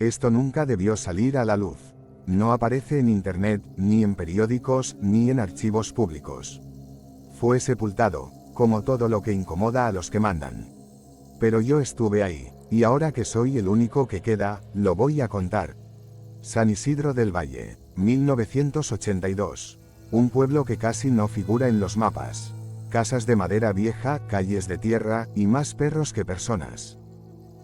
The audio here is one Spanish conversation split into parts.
Esto nunca debió salir a la luz. No aparece en internet, ni en periódicos, ni en archivos públicos. Fue sepultado, como todo lo que incomoda a los que mandan. Pero yo estuve ahí, y ahora que soy el único que queda, lo voy a contar. San Isidro del Valle, 1982. Un pueblo que casi no figura en los mapas. Casas de madera vieja, calles de tierra, y más perros que personas.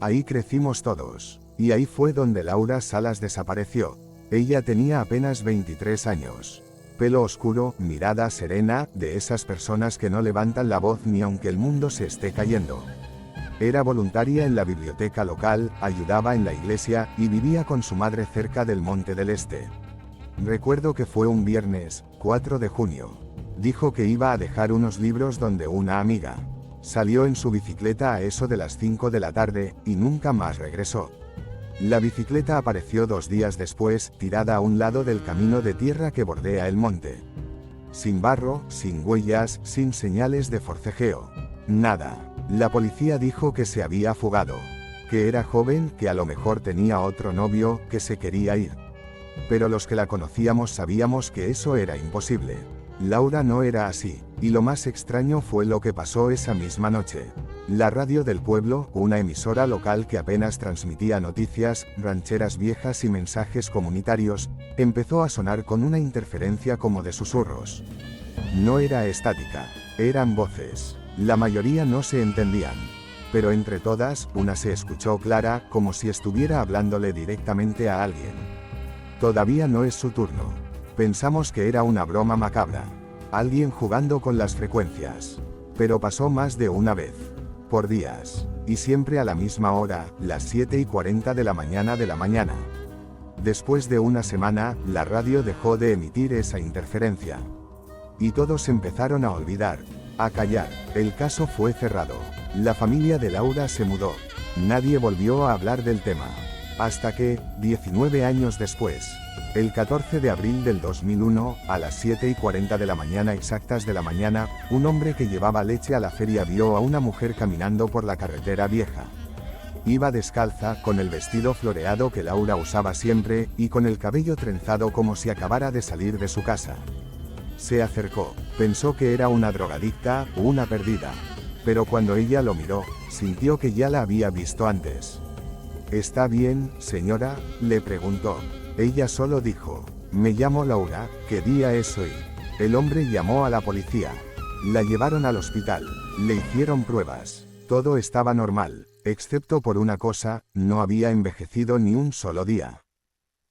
Ahí crecimos todos, y ahí fue donde Laura Salas desapareció. Ella tenía apenas 23 años. Pelo oscuro, mirada serena, de esas personas que no levantan la voz ni aunque el mundo se esté cayendo. Era voluntaria en la biblioteca local, ayudaba en la iglesia, y vivía con su madre cerca del Monte del Este. Recuerdo que fue un viernes, 4 de junio. Dijo que iba a dejar unos libros donde una amiga. Salió en su bicicleta a eso de las 5 de la tarde, y nunca más regresó. La bicicleta apareció 2 días después, tirada a un lado del camino de tierra que bordea el monte. Sin barro, sin huellas, sin señales de forcejeo. Nada. La policía dijo que se había fugado. Que era joven, que a lo mejor tenía otro novio, que se quería ir. Pero los que la conocíamos sabíamos que eso era imposible. Laura no era así, y lo más extraño fue lo que pasó esa misma noche. La radio del pueblo, una emisora local que apenas transmitía noticias, rancheras viejas y mensajes comunitarios, empezó a sonar con una interferencia como de susurros. No era estática, eran voces. La mayoría no se entendían. Pero entre todas, una se escuchó clara, como si estuviera hablándole directamente a alguien. Todavía no es su turno. Pensamos que era una broma macabra. Alguien jugando con las frecuencias. Pero pasó más de una vez. Por días. Y siempre a la misma hora, las 7:40 de la mañana Después de una semana, la radio dejó de emitir esa interferencia. Y todos empezaron a olvidar. A callar. El caso fue cerrado. La familia de Laura se mudó. Nadie volvió a hablar del tema. Hasta que, 19 años después, el 14 de abril del 2001, a las 7:40 exactas de la mañana, un hombre que llevaba leche a la feria vio a una mujer caminando por la carretera vieja. Iba descalza, con el vestido floreado que Laura usaba siempre, y con el cabello trenzado como si acabara de salir de su casa. Se acercó, pensó que era una drogadicta, o una perdida. Pero cuando ella lo miró, sintió que ya la había visto antes. ¿Está bien, señora?, le preguntó. Ella solo dijo, me llamo Laura, ¿qué día es hoy? El hombre llamó a la policía. La llevaron al hospital, le hicieron pruebas. Todo estaba normal, excepto por una cosa, no había envejecido ni un solo día.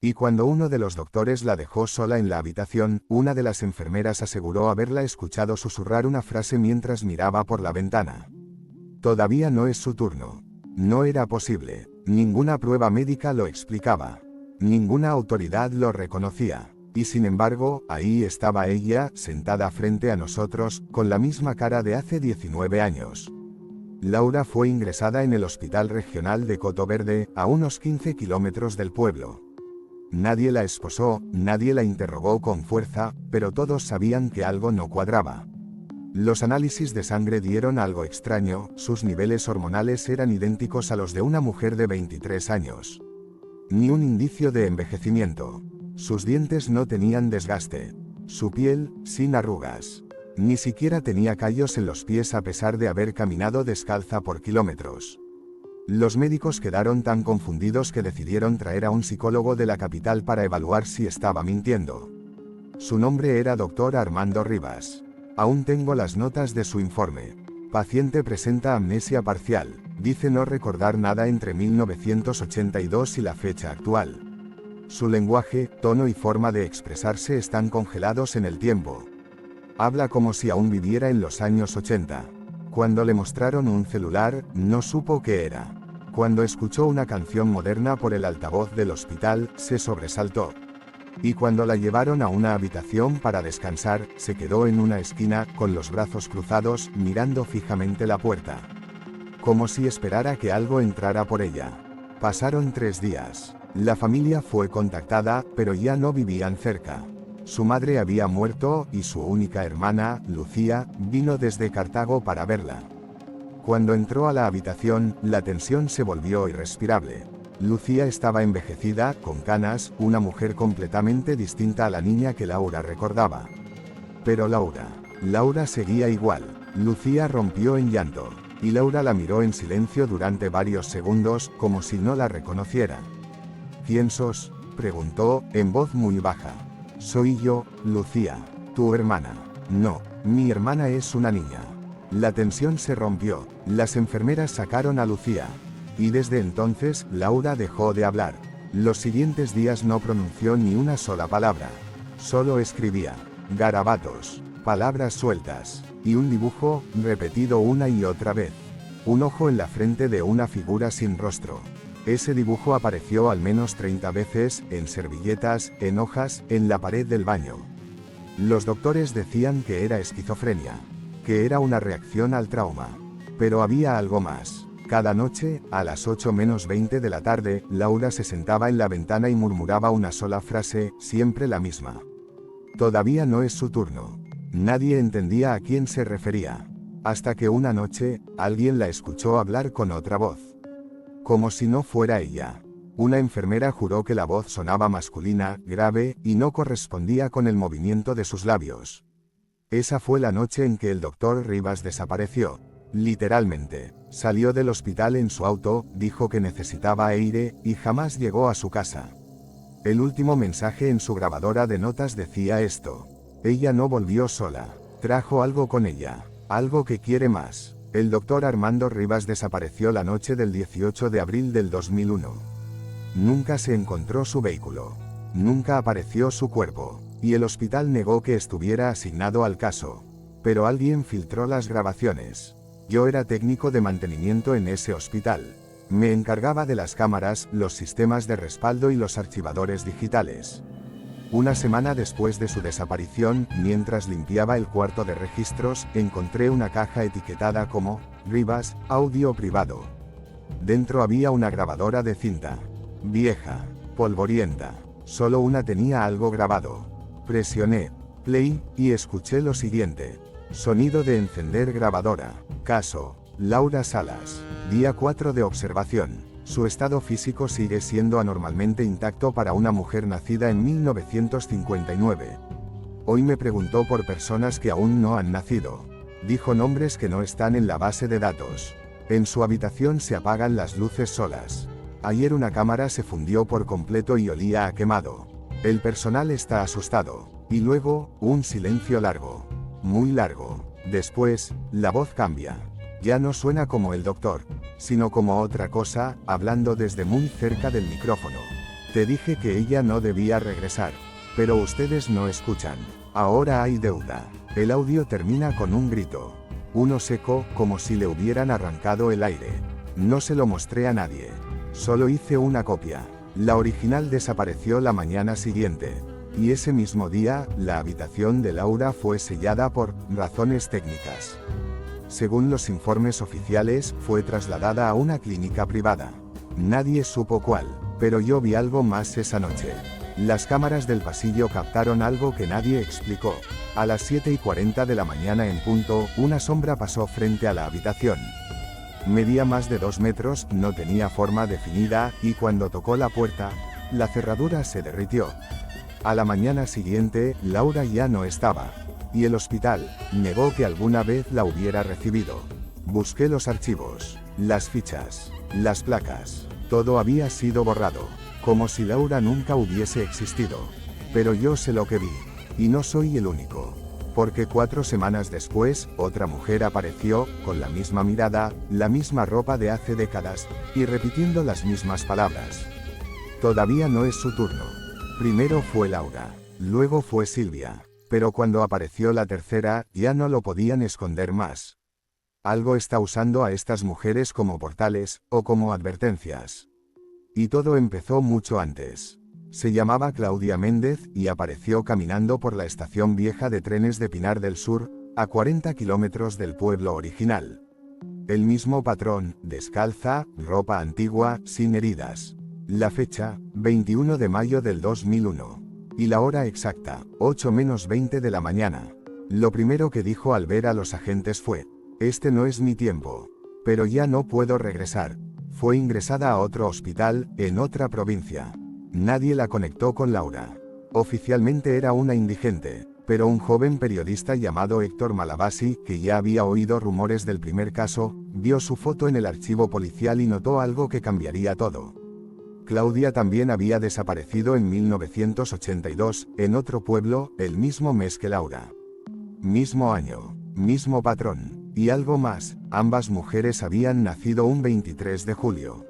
Y cuando uno de los doctores la dejó sola en la habitación, una de las enfermeras aseguró haberla escuchado susurrar una frase mientras miraba por la ventana. Todavía no es su turno. No era posible. Ninguna prueba médica lo explicaba. Ninguna autoridad lo reconocía. Y sin embargo, ahí estaba ella, sentada frente a nosotros, con la misma cara de hace 19 años. Laura fue ingresada en el Hospital Regional de Coto Verde, a unos 15 kilómetros del pueblo. Nadie la esposó, nadie la interrogó con fuerza, pero todos sabían que algo no cuadraba. Los análisis de sangre dieron algo extraño, sus niveles hormonales eran idénticos a los de una mujer de 23 años. Ni un indicio de envejecimiento. Sus dientes no tenían desgaste. Su piel, sin arrugas. Ni siquiera tenía callos en los pies a pesar de haber caminado descalza por kilómetros. Los médicos quedaron tan confundidos que decidieron traer a un psicólogo de la capital para evaluar si estaba mintiendo. Su nombre era Dr. Armando Rivas. Aún tengo las notas de su informe. Paciente presenta amnesia parcial. Dice no recordar nada entre 1982 y la fecha actual. Su lenguaje, tono y forma de expresarse están congelados en el tiempo. Habla como si aún viviera en los años 80. Cuando le mostraron un celular, no supo qué era. Cuando escuchó una canción moderna por el altavoz del hospital, se sobresaltó. Y cuando la llevaron a una habitación para descansar, se quedó en una esquina, con los brazos cruzados, mirando fijamente la puerta. Como si esperara que algo entrara por ella. Pasaron 3 días. La familia fue contactada, pero ya no vivían cerca. Su madre había muerto, y su única hermana, Lucía, vino desde Cartago para verla. Cuando entró a la habitación, la tensión se volvió irrespirable. Lucía estaba envejecida, con canas, una mujer completamente distinta a la niña que Laura recordaba. Pero Laura seguía igual. Lucía rompió en llanto, y Laura la miró en silencio durante varios segundos, como si no la reconociera. ¿Quién sos?, preguntó, en voz muy baja. Soy yo, Lucía, tu hermana. No, mi hermana es una niña. La tensión se rompió, las enfermeras sacaron a Lucía. Y desde entonces, Laura dejó de hablar. Los siguientes días no pronunció ni una sola palabra. Solo escribía garabatos, palabras sueltas, y un dibujo, repetido una y otra vez. Un ojo en la frente de una figura sin rostro. Ese dibujo apareció al menos 30 veces, en servilletas, en hojas, en la pared del baño. Los doctores decían que era esquizofrenia, que era una reacción al trauma. Pero había algo más. Cada noche, a las 8 menos 20 de la tarde, Laura se sentaba en la ventana y murmuraba una sola frase, siempre la misma. Todavía no es su turno. Nadie entendía a quién se refería. Hasta que una noche, alguien la escuchó hablar con otra voz. Como si no fuera ella. Una enfermera juró que la voz sonaba masculina, grave, y no correspondía con el movimiento de sus labios. Esa fue la noche en que el doctor Rivas desapareció. Literalmente. Salió del hospital en su auto, dijo que necesitaba aire, y jamás llegó a su casa. El último mensaje en su grabadora de notas decía esto. Ella no volvió sola. Trajo algo con ella. Algo que quiere más. El doctor Armando Rivas desapareció la noche del 18 de abril del 2001. Nunca se encontró su vehículo. Nunca apareció su cuerpo. Y el hospital negó que estuviera asignado al caso. Pero alguien filtró las grabaciones. Yo era técnico de mantenimiento en ese hospital. Me encargaba de las cámaras, los sistemas de respaldo y los archivadores digitales. Una semana después de su desaparición, mientras limpiaba el cuarto de registros, encontré una caja etiquetada como Rivas, audio privado. Dentro había una grabadora de cinta. Vieja, polvorienta. Solo una tenía algo grabado. Presioné play y escuché lo siguiente. Sonido de encender grabadora. Caso Laura Salas. Día 4 de observación. Su estado físico sigue siendo anormalmente intacto para una mujer nacida en 1959. Hoy me preguntó por personas que aún no han nacido. Dijo nombres que no están en la base de datos. En su habitación se apagan las luces solas. Ayer una cámara se fundió por completo y olía a quemado. El personal está asustado. Y luego, un silencio largo. Muy largo. Después, la voz cambia. Ya no suena como el doctor, sino como otra cosa, hablando desde muy cerca del micrófono. Te dije que ella no debía regresar. Pero ustedes no escuchan. Ahora hay deuda. El audio termina con un grito. Uno seco, como si le hubieran arrancado el aire. No se lo mostré a nadie. Solo hice una copia. La original desapareció la mañana siguiente. Y ese mismo día, la habitación de Laura fue sellada por razones técnicas. Según los informes oficiales, fue trasladada a una clínica privada. Nadie supo cuál, pero yo vi algo más esa noche. Las cámaras del pasillo captaron algo que nadie explicó. A las 7:40 de la mañana en punto, una sombra pasó frente a la habitación. Medía más de 2 metros, no tenía forma definida, y cuando tocó la puerta, la cerradura se derritió. A la mañana siguiente, Laura ya no estaba. Y el hospital negó que alguna vez la hubiera recibido. Busqué los archivos, las fichas, las placas. Todo había sido borrado, como si Laura nunca hubiese existido. Pero yo sé lo que vi. Y no soy el único. Porque 4 semanas después, otra mujer apareció, con la misma mirada, la misma ropa de hace décadas, y repitiendo las mismas palabras. Todavía no es su turno. Primero fue Laura, luego fue Silvia. Pero cuando apareció la tercera, ya no lo podían esconder más. Algo está usando a estas mujeres como portales, o como advertencias. Y todo empezó mucho antes. Se llamaba Claudia Méndez, y apareció caminando por la estación vieja de trenes de Pinar del Sur, a 40 kilómetros del pueblo original. El mismo patrón, descalza, ropa antigua, sin heridas. La fecha, 21 de mayo del 2001. Y la hora exacta, 8 menos 20 de la mañana. Lo primero que dijo al ver a los agentes fue: este no es mi tiempo. Pero ya no puedo regresar. Fue ingresada a otro hospital, en otra provincia. Nadie la conectó con Laura. Oficialmente era una indigente, pero un joven periodista llamado Héctor Malabasi, que ya había oído rumores del primer caso, vio su foto en el archivo policial y notó algo que cambiaría todo. Claudia también había desaparecido en 1982, en otro pueblo, el mismo mes que Laura. Mismo año, mismo patrón, y algo más, ambas mujeres habían nacido un 23 de julio.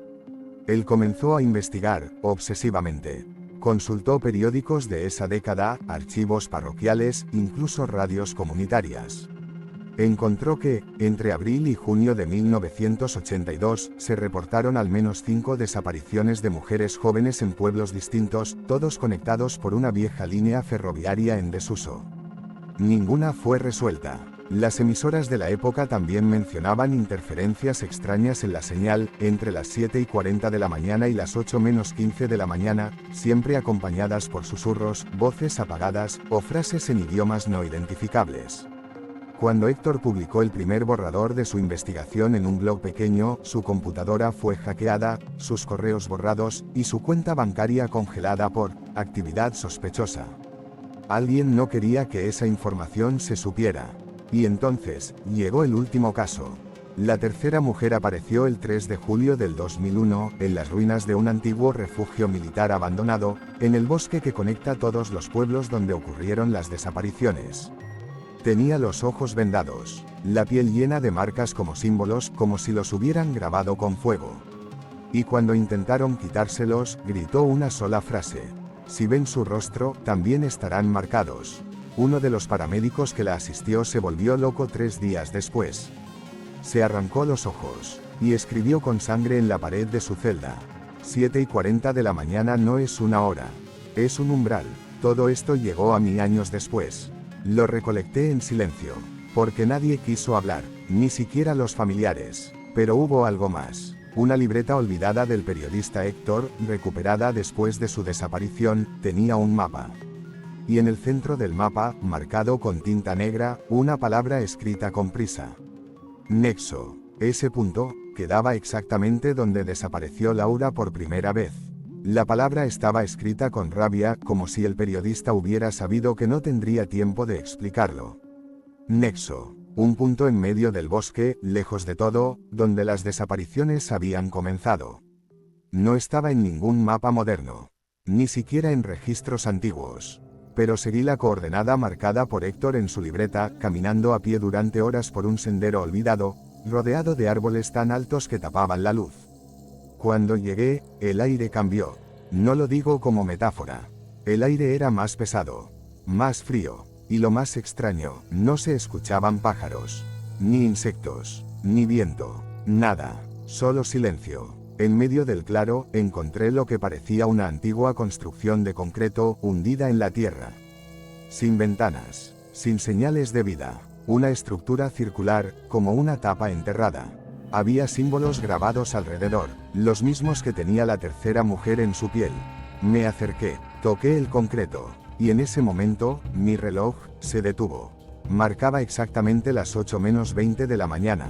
Él comenzó a investigar, obsesivamente. Consultó periódicos de esa década, archivos parroquiales, incluso radios comunitarias. Encontró que, entre abril y junio de 1982, se reportaron al menos 5 desapariciones de mujeres jóvenes en pueblos distintos, todos conectados por una vieja línea ferroviaria en desuso. Ninguna fue resuelta. Las emisoras de la época también mencionaban interferencias extrañas en la señal, entre las 7:40 de la mañana y las 8:15 de la mañana, siempre acompañadas por susurros, voces apagadas, o frases en idiomas no identificables. Cuando Héctor publicó el primer borrador de su investigación en un blog pequeño, su computadora fue hackeada, sus correos borrados, y su cuenta bancaria congelada por actividad sospechosa. Alguien no quería que esa información se supiera. Y entonces, llegó el último caso. La tercera mujer apareció el 3 de julio del 2001, en las ruinas de un antiguo refugio militar abandonado, en el bosque que conecta todos los pueblos donde ocurrieron las desapariciones. Tenía los ojos vendados, la piel llena de marcas como símbolos, como si los hubieran grabado con fuego. Y cuando intentaron quitárselos, gritó una sola frase: si ven su rostro, también estarán marcados. Uno de los paramédicos que la asistió se volvió loco 3 días después. Se arrancó los ojos, y escribió con sangre en la pared de su celda: 7:40 de la mañana no es una hora, es un umbral. Todo esto llegó a mí años después. Lo recolecté en silencio, porque nadie quiso hablar, ni siquiera los familiares. Pero hubo algo más. Una libreta olvidada del periodista Héctor, recuperada después de su desaparición, tenía un mapa. Y en el centro del mapa, marcado con tinta negra, una palabra escrita con prisa: Nexo. Ese punto quedaba exactamente donde desapareció Laura por primera vez. La palabra estaba escrita con rabia, como si el periodista hubiera sabido que no tendría tiempo de explicarlo. Nexo. Un punto en medio del bosque, lejos de todo, donde las desapariciones habían comenzado. No estaba en ningún mapa moderno, ni siquiera en registros antiguos. Pero seguí la coordenada marcada por Héctor en su libreta, caminando a pie durante horas por un sendero olvidado, rodeado de árboles tan altos que tapaban la luz. Cuando llegué, el aire cambió. No lo digo como metáfora. El aire era más pesado, más frío, y lo más extraño, no se escuchaban pájaros, ni insectos, ni viento, nada, solo silencio. En medio del claro, encontré lo que parecía una antigua construcción de concreto, hundida en la tierra. Sin ventanas, sin señales de vida, una estructura circular, como una tapa enterrada. Había símbolos grabados alrededor, los mismos que tenía la tercera mujer en su piel. Me acerqué, toqué el concreto, y en ese momento, mi reloj se detuvo. Marcaba exactamente las 8:20 de la mañana.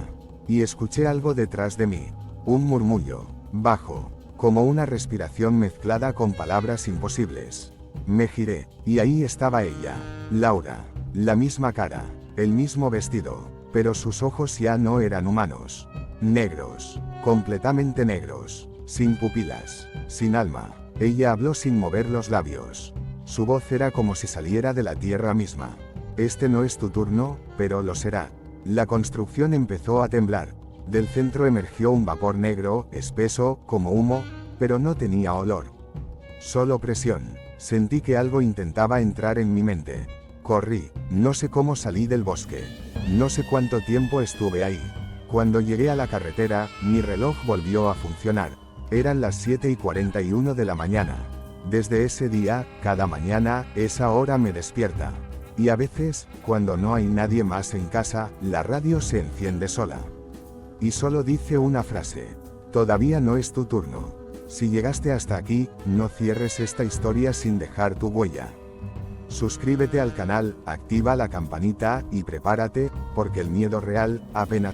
Y escuché algo detrás de mí. Un murmullo, bajo, como una respiración mezclada con palabras imposibles. Me giré, y ahí estaba ella, Laura. La misma cara, el mismo vestido, pero sus ojos ya no eran humanos. Negros, completamente negros, sin pupilas, sin alma. Ella habló sin mover los labios. Su voz era como si saliera de la tierra misma. Este no es tu turno, pero lo será. La construcción empezó a temblar. Del centro emergió un vapor negro, espeso, como humo, pero no tenía olor. Solo presión. Sentí que algo intentaba entrar en mi mente. Corrí, no sé cómo salí del bosque. No sé cuánto tiempo estuve ahí. Cuando llegué a la carretera, mi reloj volvió a funcionar. Eran las 7:41 de la mañana. Desde ese día, cada mañana, esa hora me despierta. Y a veces, cuando no hay nadie más en casa, la radio se enciende sola. Y solo dice una frase: todavía no es tu turno. Si llegaste hasta aquí, no cierres esta historia sin dejar tu huella. Suscríbete al canal, activa la campanita, y prepárate, porque el miedo real apenas